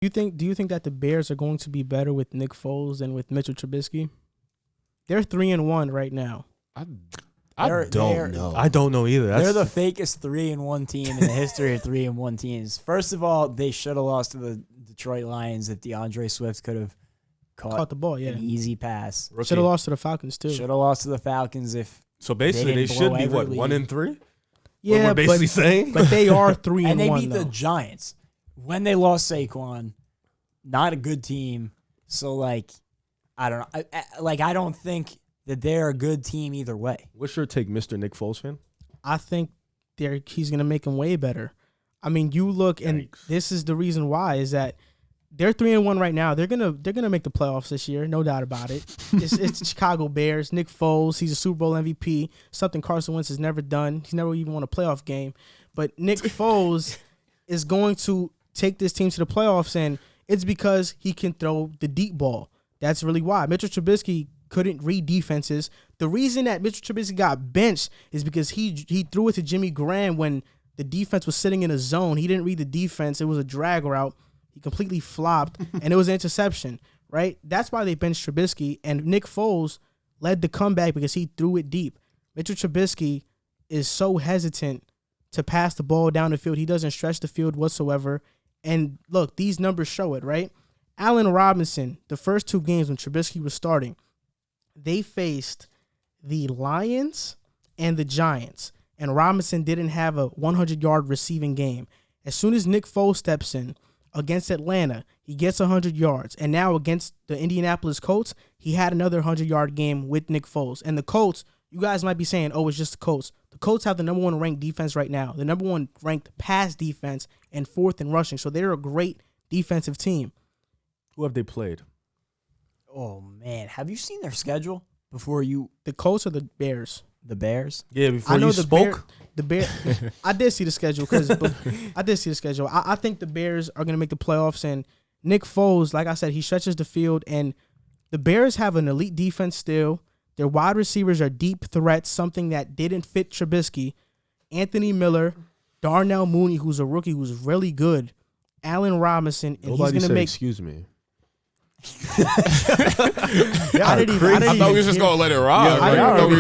Do you think that the Bears are going to be better with Nick Foles than with Mitchell Trubisky? They're 3-1 right now. I don't know. I don't know either. They're the fakest 3-1 team in the history of 3-1 teams. First of all, they should have lost to the Detroit Lions if DeAndre Swift could have caught the ball. Yeah, an easy pass. should have lost to the Falcons too. Should have lost to the Falcons if. So basically, they should be what, 1-3? Yeah, we're basically saying. But they are 3-1. And they beat the Giants when they lost Saquon. Not a good team. So like, I don't know. I don't think that they're a good team either way. What's your take, Mr. Nick Foles fan? I think he's gonna make them way better. I mean, you look, and this is the reason why is that they're 3-1 right now. They're gonna make the playoffs this year, no doubt about it. It's the Chicago Bears. Nick Foles, he's a Super Bowl MVP, something Carson Wentz has never done. He's never even won a playoff game. But Nick Foles is going to take this team to the playoffs, and it's because he can throw the deep ball. That's really why. Mitchell Trubisky couldn't read defenses. The reason that Mitchell Trubisky got benched is because he threw it to Jimmy Graham when the defense was sitting in a zone. He didn't read the defense. It was a drag route. He completely flopped, and it was an interception, right? That's why they benched Trubisky, and Nick Foles led the comeback because he threw it deep. Mitchell Trubisky is so hesitant to pass the ball down the field. He doesn't stretch the field whatsoever, and look, these numbers show it, right? Allen Robinson, the first 2 games when Trubisky was starting, they faced the Lions and the Giants, and Robinson didn't have a 100-yard receiving game. As soon as Nick Foles steps in against Atlanta, he gets 100 yards, and now against the Indianapolis Colts, he had another 100-yard game with Nick Foles. And the Colts, you guys might be saying, oh, it's just the Colts. The Colts have the number 1 ranked defense right now, the number 1 ranked pass defense, and 4th in rushing, so they're a great defensive team. Who have they played? Oh, man. Have you seen their schedule before you... The Colts or the Bears? The Bears? Yeah, before you spoke? The Bears. I did see the schedule I think the Bears are going to make the playoffs, and Nick Foles, like I said, he stretches the field, and the Bears have an elite defense still. Their wide receivers are deep threats, something that didn't fit Trubisky. Anthony Miller, Darnell Mooney, who's a rookie who's really good, Allen Robinson, and Nobody he's going to make... excuse me. I thought we was just gonna let it ride.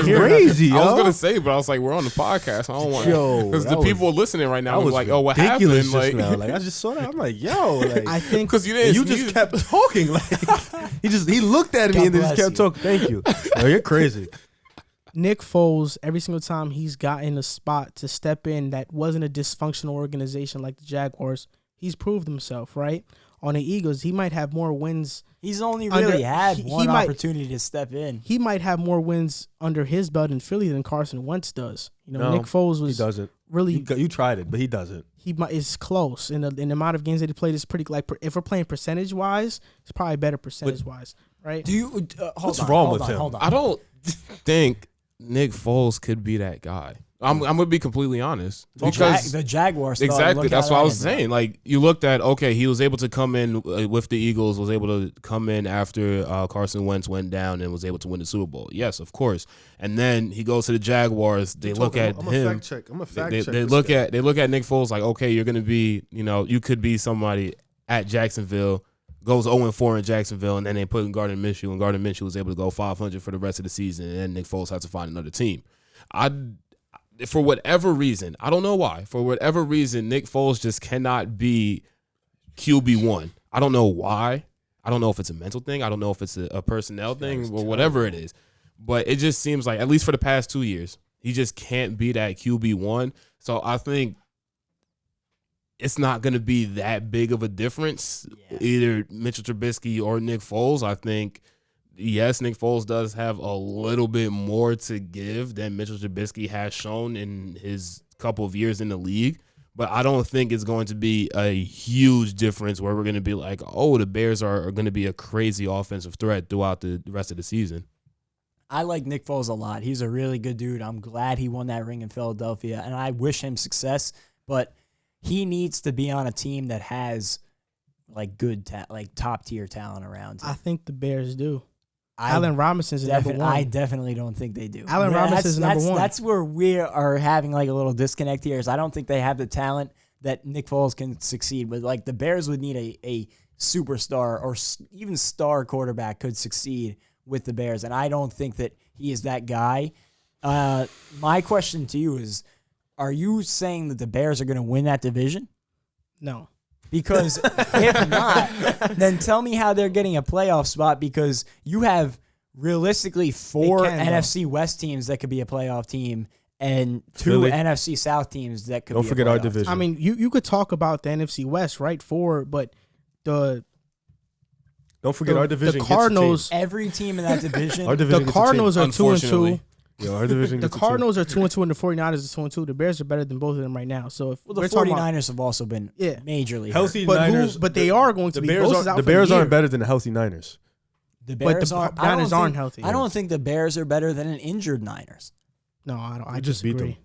Crazy. I was gonna say, but I was like, we're on the podcast. I don't want because the people listening right now was like, oh, what happened? Like, I just saw that. I'm like, yo, like, I think because you just kept talking. Like, he looked at me and then just kept talking. Thank you. Oh, you're crazy. Nick Foles, every single time he's gotten a spot to step in that wasn't a dysfunctional organization like the Jaguars, he's proved himself, right? On the Eagles, he might have more wins. He's only really had one opportunity to step in. He might have more wins under his belt in Philly than Carson Wentz does. You know, Nick Foles was he doesn't. Really. You tried it, but he doesn't. Is close. In the amount of games that he played is pretty, like, if we're playing percentage-wise, it's probably better percentage-wise, right? Do you what's wrong with him? Hold on. I don't think Nick Foles could be that guy. I'm gonna be completely honest because the Jaguars exactly. That's what I was saying. Like, you looked at, okay, he was able to come in with the Eagles, was able to come in after Carson Wentz went down and was able to win the Super Bowl. Yes, of course. And then he goes to the Jaguars. They look at him. I'm a fact check. They look at Nick Foles like, okay, you're gonna be, you could be somebody at Jacksonville. Goes 0-4 in Jacksonville, and then they put in Gardner Minshew, and Gardner Minshew was able to go 500 for the rest of the season, and then Nick Foles had to find another team. For whatever reason, I don't know why, for whatever reason, Nick Foles just cannot be QB1. I don't know why. I don't know if it's a mental thing. I don't know if it's a personnel thing or whatever it is. But it just seems like, at least for the past 2 years, he just can't be that QB1. So I think it's not going to be that big of a difference, either Mitchell Trubisky or Nick Foles. I think, yes, Nick Foles does have a little bit more to give than Mitchell Trubisky has shown in his couple of years in the league, but I don't think it's going to be a huge difference where we're going to be like, oh, the Bears are going to be a crazy offensive threat throughout the rest of the season. I like Nick Foles a lot. He's a really good dude. I'm glad he won that ring in Philadelphia, and I wish him success, but he needs to be on a team that has like good, like top-tier talent around him. I think the Bears do. Allen Robinson's number 1. I definitely don't think they do. Allen Robinson's number 1. That's where we are having like a little disconnect here. Is I don't think they have the talent that Nick Foles can succeed with. Like, the Bears would need a superstar or even star quarterback could succeed with the Bears, and I don't think that he is that guy. My question to you is, are you saying that the Bears are going to win that division? No. Because if not, then tell me how they're getting a playoff spot, because you have realistically 4 NFC West teams that could be a playoff team and 2 Philly. NFC South teams that could Don't be forget a our playoff division. I mean, you could talk about the NFC West, right? But Don't forget our division. The Cardinals. Every team in that division. Our division. The Cardinals are 2-2. Unfortunately. Yeah, our division. The Cardinals are 2-2 and the 49ers are 2-2. The Bears are better than both of them right now. So if Well, the we're talking 49ers have also been majorly healthy but Niners. but they are going to the be. Bears. Both is out The for Bears the year. aren't better than the healthy Niners. The But Bears the aren't. Niners aren't healthy. I don't think the Bears are better than an injured Niners. No, I don't. I We just beat disagree. them.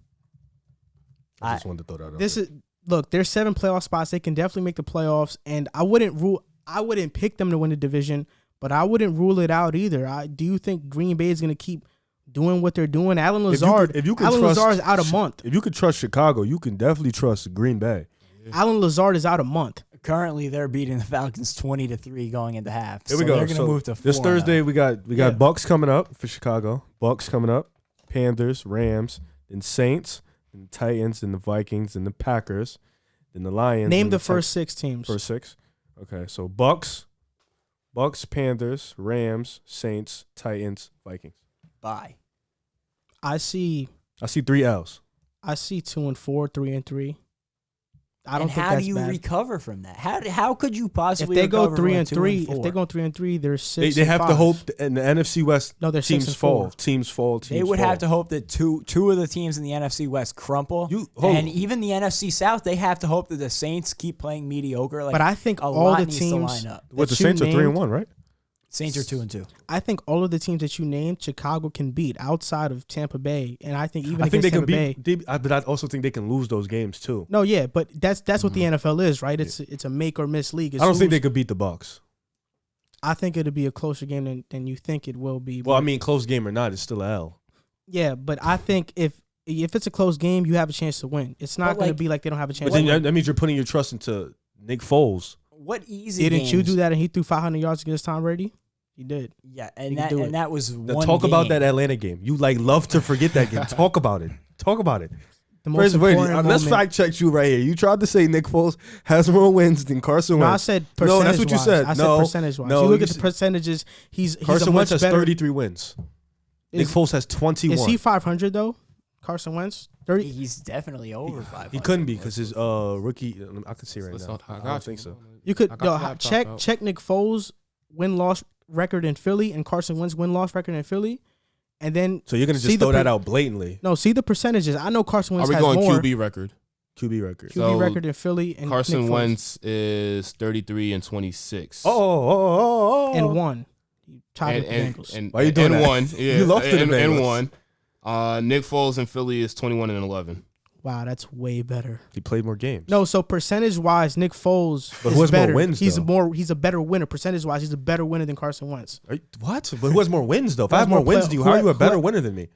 I just wanted to throw that out. This is look. There's 7 playoff spots. They can definitely make the playoffs, and I wouldn't pick them to win the division, but I wouldn't rule it out either. Do you think Green Bay is going to keep doing what they're doing? Alan Lazard. If you can Alan trust, Lazard is out a month. If you could trust Chicago, you can definitely trust Green Bay. Alan Lazard is out a month. Currently, they're beating the Falcons 20-3 going into half. Here we go. They're going to move to 4. This Thursday we got Yeah. Bucks coming up for Chicago. Bucks coming up. Panthers, Rams, then Saints, then the Titans, then the Vikings, then the Packers, then the Lions. Name then the first 6 teams. First 6. Okay, so Bucks, Panthers, Rams, Saints, Titans, Vikings. Bye. I see 3 L's. 2-4, 3-3. I don't and think how that's do you bad. recover from that? How could you If possibly they go recover from a 3-3, 2-4? if they go 3-3, they're 6. They have and to 5. hope in the NFC West. No, they're 6 teams and fall. 4. Teams fall. They would have to hope that two of the teams in the NFC West crumple, and even the NFC South, they have to hope that the Saints keep playing mediocre. Like, But I think a all lot the needs teams to line up. What, the that you Saints are named- 3-1, right? Saints are 2-2. I think all of the teams that you named, Chicago can beat outside of Tampa Bay, and I think even I think against they can Tampa Bay. but I also think they can lose those games too. No, yeah, but that's what the NFL is, right? It's a make or miss league. It's I don't think who's- they could beat the Bucks. I think it'll be a closer game than you think it will be. Well, I but- mean, close game or not, it's still a L. yeah, but I think if it's a close game, you have a chance to win. It's not But, going to like- be like they don't have a chance. But then to win. that means you're putting your trust into Nick Foles. What easy Didn't games? you do that and he threw 500 yards against Tom Brady? He did. Yeah, You and can do it. that was Now, one talk about game. that Atlanta game. You love to forget that game. Talk about it. Talk about it. The most Wait, important let's moment. fact check you right here. You tried to say Nick Foles has more wins than Carson No, Wentz. I said No, percentage. that's what you said. I said No, percentage wise. no, you look you at the said- percentages. He's Carson a much Wentz has better. 33 wins. Nick Is- Foles has 21. Is he 500 though? Carson Wentz 30. He's definitely over 500. He couldn't be because his rookie. I can see right Let's now. not- I I got don't think so. You could I got the laptop check out. check Nick Foles win-loss record in Philly and Carson Wentz win-loss record in Philly, and then So you're gonna See just the throw that per- out blatantly. no, see the percentages. I know Carson Are Wentz we has going more QB record? QB record. QB So, record in Philly and Carson Nick Foles. Wentz is 33 and 26. Oh. and one. He tied with the Bengals. and Why you doing and that? one. Yeah, You lost to the and Bengals. one. Nick Foles in Philly is 21 and 11. Wow, that's way better. He played more games. No, so percentage wise, Nick Foles But is who has more better. wins, He's though? he's a better winner. Percentage wise, he's a better winner than Carson Wentz What? But who has more wins though? If Who I has have more more wins play- than you, who- how are you a who- better winner than me?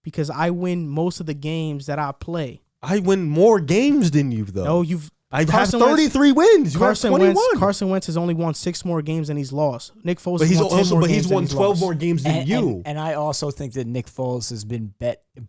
because I win most of the games that I play. I win more games than you though. No, you've I have Carson Wentz- 33 wins. You have Carson 21. Wentz has only won 6 more games than he's lost. Nick Foles But has he's won 10 also more but games he's than won 12 lost. more games than you. And I also think that Nick Foles has been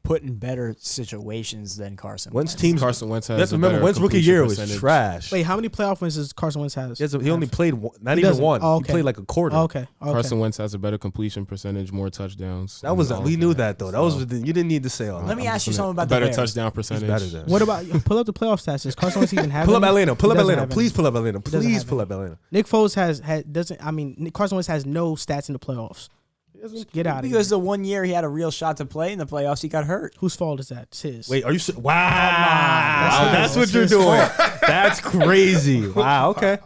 put in better situations than Carson Wentz Wentz. teams. Carson Wentz You has have to a remember, better Wentz rookie completion year was percentage. trash. Wait, how many playoff wins does Carson Wentz has? He only played not He even doesn't. one. Oh, He okay. played like a quarter. Okay. Carson Wentz has a better completion percentage, more touchdowns. That was and all we of knew that though. That was So, you didn't need to say all that. Let me I'm ask just you gonna- something about a the better Bears. touchdown He's percentage. better than. What about pull up the playoff stats? Does Carson Wentz even have Pull up any? Atlanta. Pull He up doesn't Atlanta. have Please any. pull up Atlanta. He doesn't Please have pull any. up Atlanta. Nick Foles doesn't. I mean, Carson Wentz has no stats in the playoffs. Get out of here. Because the one year he had a real shot to play in the playoffs, he got hurt. Whose fault is that? It's his. Wait, are you? Wow, That's that's what you're his doing. That's crazy. Wow. Okay.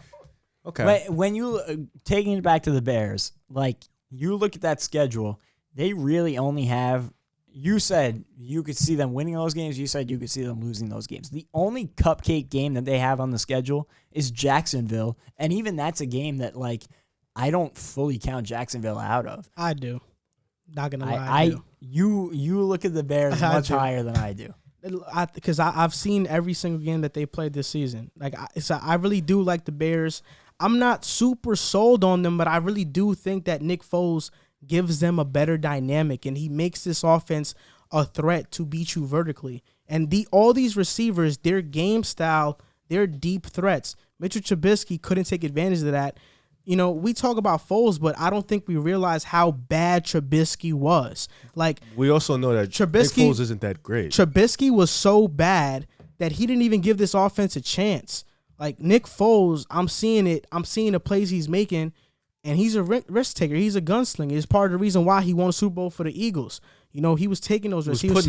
Okay. When you taking it back to the Bears, like you look at that schedule, they really only have. You said you could see them winning those games. You said you could see them losing those games. The only cupcake game that they have on the schedule is Jacksonville, and even that's a game that like I don't fully count Jacksonville out of. I do. Not gonna lie. I do. You look at the Bears I much do. higher than I do. Because I've seen every single game that they played this season. Like I really do like the Bears. I'm not super sold on them, but I really do think that Nick Foles gives them a better dynamic, and he makes this offense a threat to beat you vertically. And all these receivers, their game style, they're deep threats. Mitchell Trubisky couldn't take advantage of that. You know, we talk about Foles, but I don't think we realize how bad Trubisky was. Like, we also know that Nick Foles isn't that great. Trubisky was so bad that he didn't even give this offense a chance. Like, Nick Foles, I'm seeing it. I'm seeing the plays he's making, and he's a risk taker. He's a gunslinger. It's part of the reason why he won a Super Bowl for the Eagles. You know, he was taking those risks. He was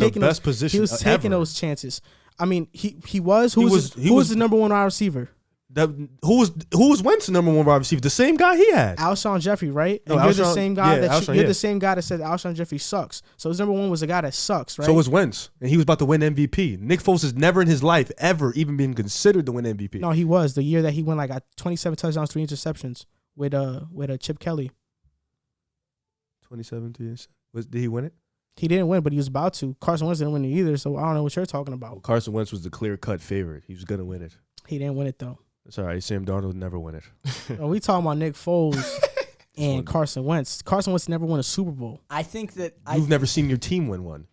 taking those chances. I mean, he was. Who was the number one wide receiver? Who was Wentz's number one wide receiver? The same guy he had. Alshon Jeffrey, right? And you're the same guy you're the same guy that said Alshon Jeffrey sucks. So his number one was a guy that sucks, right? So was Wentz, and he was about to win MVP. Nick Foles has never in his life ever even been considered to win MVP. No, he was the year that he went like 27 touchdowns, 3 interceptions with Chip Kelly. 2017. Did he win it? He didn't win, but he was about to. Carson Wentz didn't win it either, so I don't know what you're talking about. Well, Carson Wentz was the clear-cut favorite. He was going to win it. He didn't win it, though. That's all right. Sam Darnold would never win it. Oh, we talking about Nick Foles and Carson Wentz. Carson Wentz never won a Super Bowl. I think that you've never seen your team win one.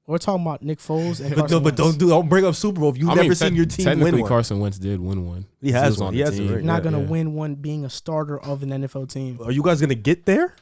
We're talking about Nick Foles and Carson Wentz. Don't bring up Super Bowl if you've never seen your team win one. Technically, Carson Wentz did win one. He has one. He has a ring. Not gonna win one being a starter of an NFL team. Are you guys gonna get there?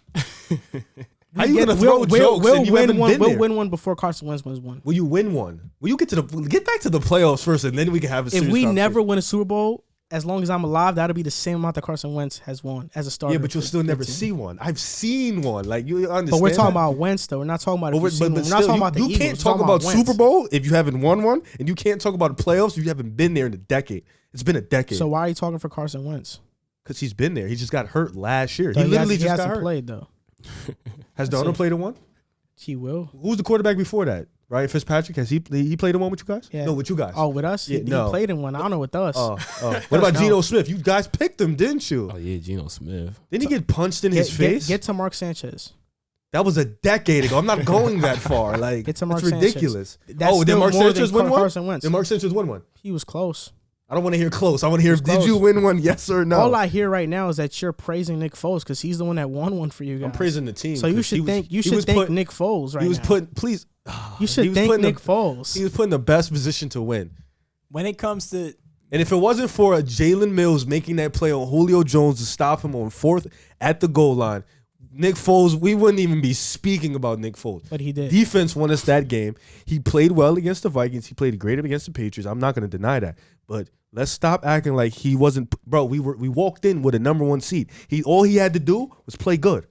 How you gonna throw jokes and you haven't been there? We'll win one before Carson Wentz wins one. Will you win one? Will you get back to the playoffs first, and then we can have a serious If we conversation. never win a Super Bowl, as long as I'm alive, that'll be the same amount that Carson Wentz has won as a starter. Yeah, but you'll still never see one. I've seen one. Like, you understand. But we're talking about Wentz, though. We're not talking about we're not talking about the Eagles. You can't talk about Super Bowl if you haven't won one, and you can't talk about the playoffs if you haven't been there in a decade. It's been a decade. So why are you talking for Carson Wentz? Because he's been there. He just got hurt last year. He literally just got hasn't hurt. Played though. Has Darnold played in one? He will. Who's the quarterback before that? Ryan Fitzpatrick, has he played in one with you guys? Yeah. No, with you guys. Oh, with us? He played in one. I don't know with us. What about Geno Smith? You guys picked him, didn't you? Oh, yeah, Geno Smith. Didn't he get punched in his face? Get to Mark Sanchez. That was a decade ago. I'm not going that far. Like, get to Mark that's ridiculous. That's did Mark Sanchez win one? Carson Wentz. Did Mark Sanchez win one? He was close. I don't want to hear close. I want to hear, did you win one? Yes or no? All I hear right now is that you're praising Nick Foles because he's the one that won one for you guys. I'm praising the team. So you should thank Nick Foles right now. He was put, please. You should thank Nick Foles. He was put in the best position to win. When it comes to... And if it wasn't for a Jalen Mills making that play on Julio Jones to stop him on 4th at the goal line, Nick Foles, we wouldn't even be speaking about Nick Foles. But he did. Defense won us that game. He played well against the Vikings. He played great against the Patriots. I'm not going to deny that. But let's stop acting like he wasn't. Bro, we walked in with a number 1 seed. All he had to do was play good.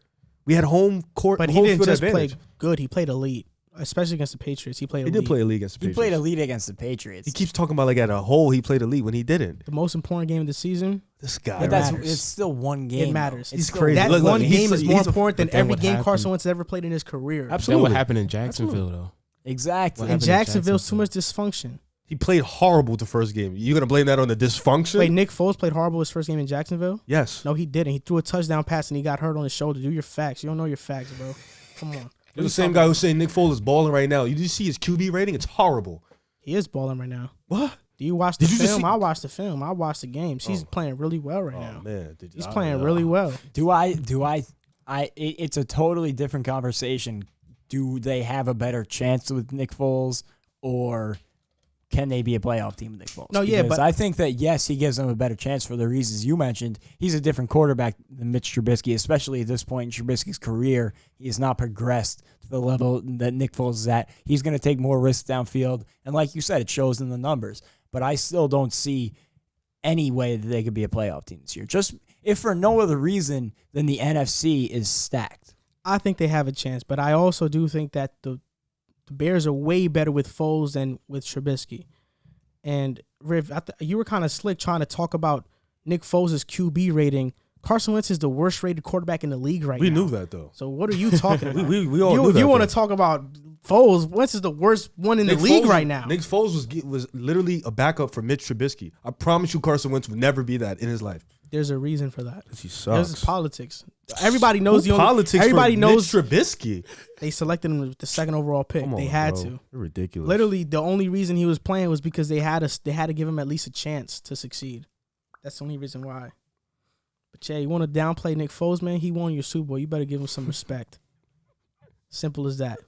We had home court. But he didn't just play good. He played elite. Especially against the Patriots. He did play elite against the Patriots. He played elite against the Patriots. He keeps talking about like at a whole he played elite when he didn't. The most important game of the season. This guy. But it's still one game. It matters. He's crazy. That one game is more important than every game Carson Wentz ever played in his career. Absolutely. Then what happened in Jacksonville, though? Exactly. In Jacksonville, too much dysfunction. He played horrible the first game. You going to blame that on the dysfunction? Wait, Nick Foles played horrible his first game in Jacksonville? Yes. No, he didn't. He threw a touchdown pass and he got hurt on his shoulder. Do your facts. You don't know your facts, bro. Come on. You're the same guy who's saying Nick Foles is balling right now. You did see his QB rating? It's horrible. He is balling right now. What? Do you watch the film? I watched the film. I watched the games. He's playing really well right now. Man. He's playing really well. It's a totally different conversation. Do they have a better chance with Nick Foles, or can they be a playoff team with Nick Foles? No, yeah, but I think that, yes, he gives them a better chance for the reasons you mentioned. He's a different quarterback than Mitch Trubisky, especially at this point in Trubisky's career. He has not progressed to the level that Nick Foles is at. He's going to take more risks downfield, and like you said, it shows in the numbers. But I still don't see any way that they could be a playoff team this year. Just if for no other reason than the NFC is stacked. I think they have a chance, but I also do think that the Bears are way better with Foles than with Trubisky. And Riv, you were kind of slick trying to talk about Nick Foles' QB rating. Carson Wentz is the worst rated quarterback in the league right now. We knew that, though. So what are you talking about? we all knew that. If you want to talk about Foles, Wentz is the worst one in the league right now. Nick Foles was literally a backup for Mitch Trubisky. I promise you Carson Wentz would never be that in his life. There's a reason for that. He sucks. There's politics. Everybody knows politics. Everybody for knows Mitch Trubisky. They selected him with the 2nd overall pick. They had to. You're ridiculous. Literally, the only reason he was playing was because they had to give him at least a chance to succeed. That's the only reason why. But yeah, you want to downplay Nick Foles, man? He won your Super Bowl. You better give him some respect. Simple as that.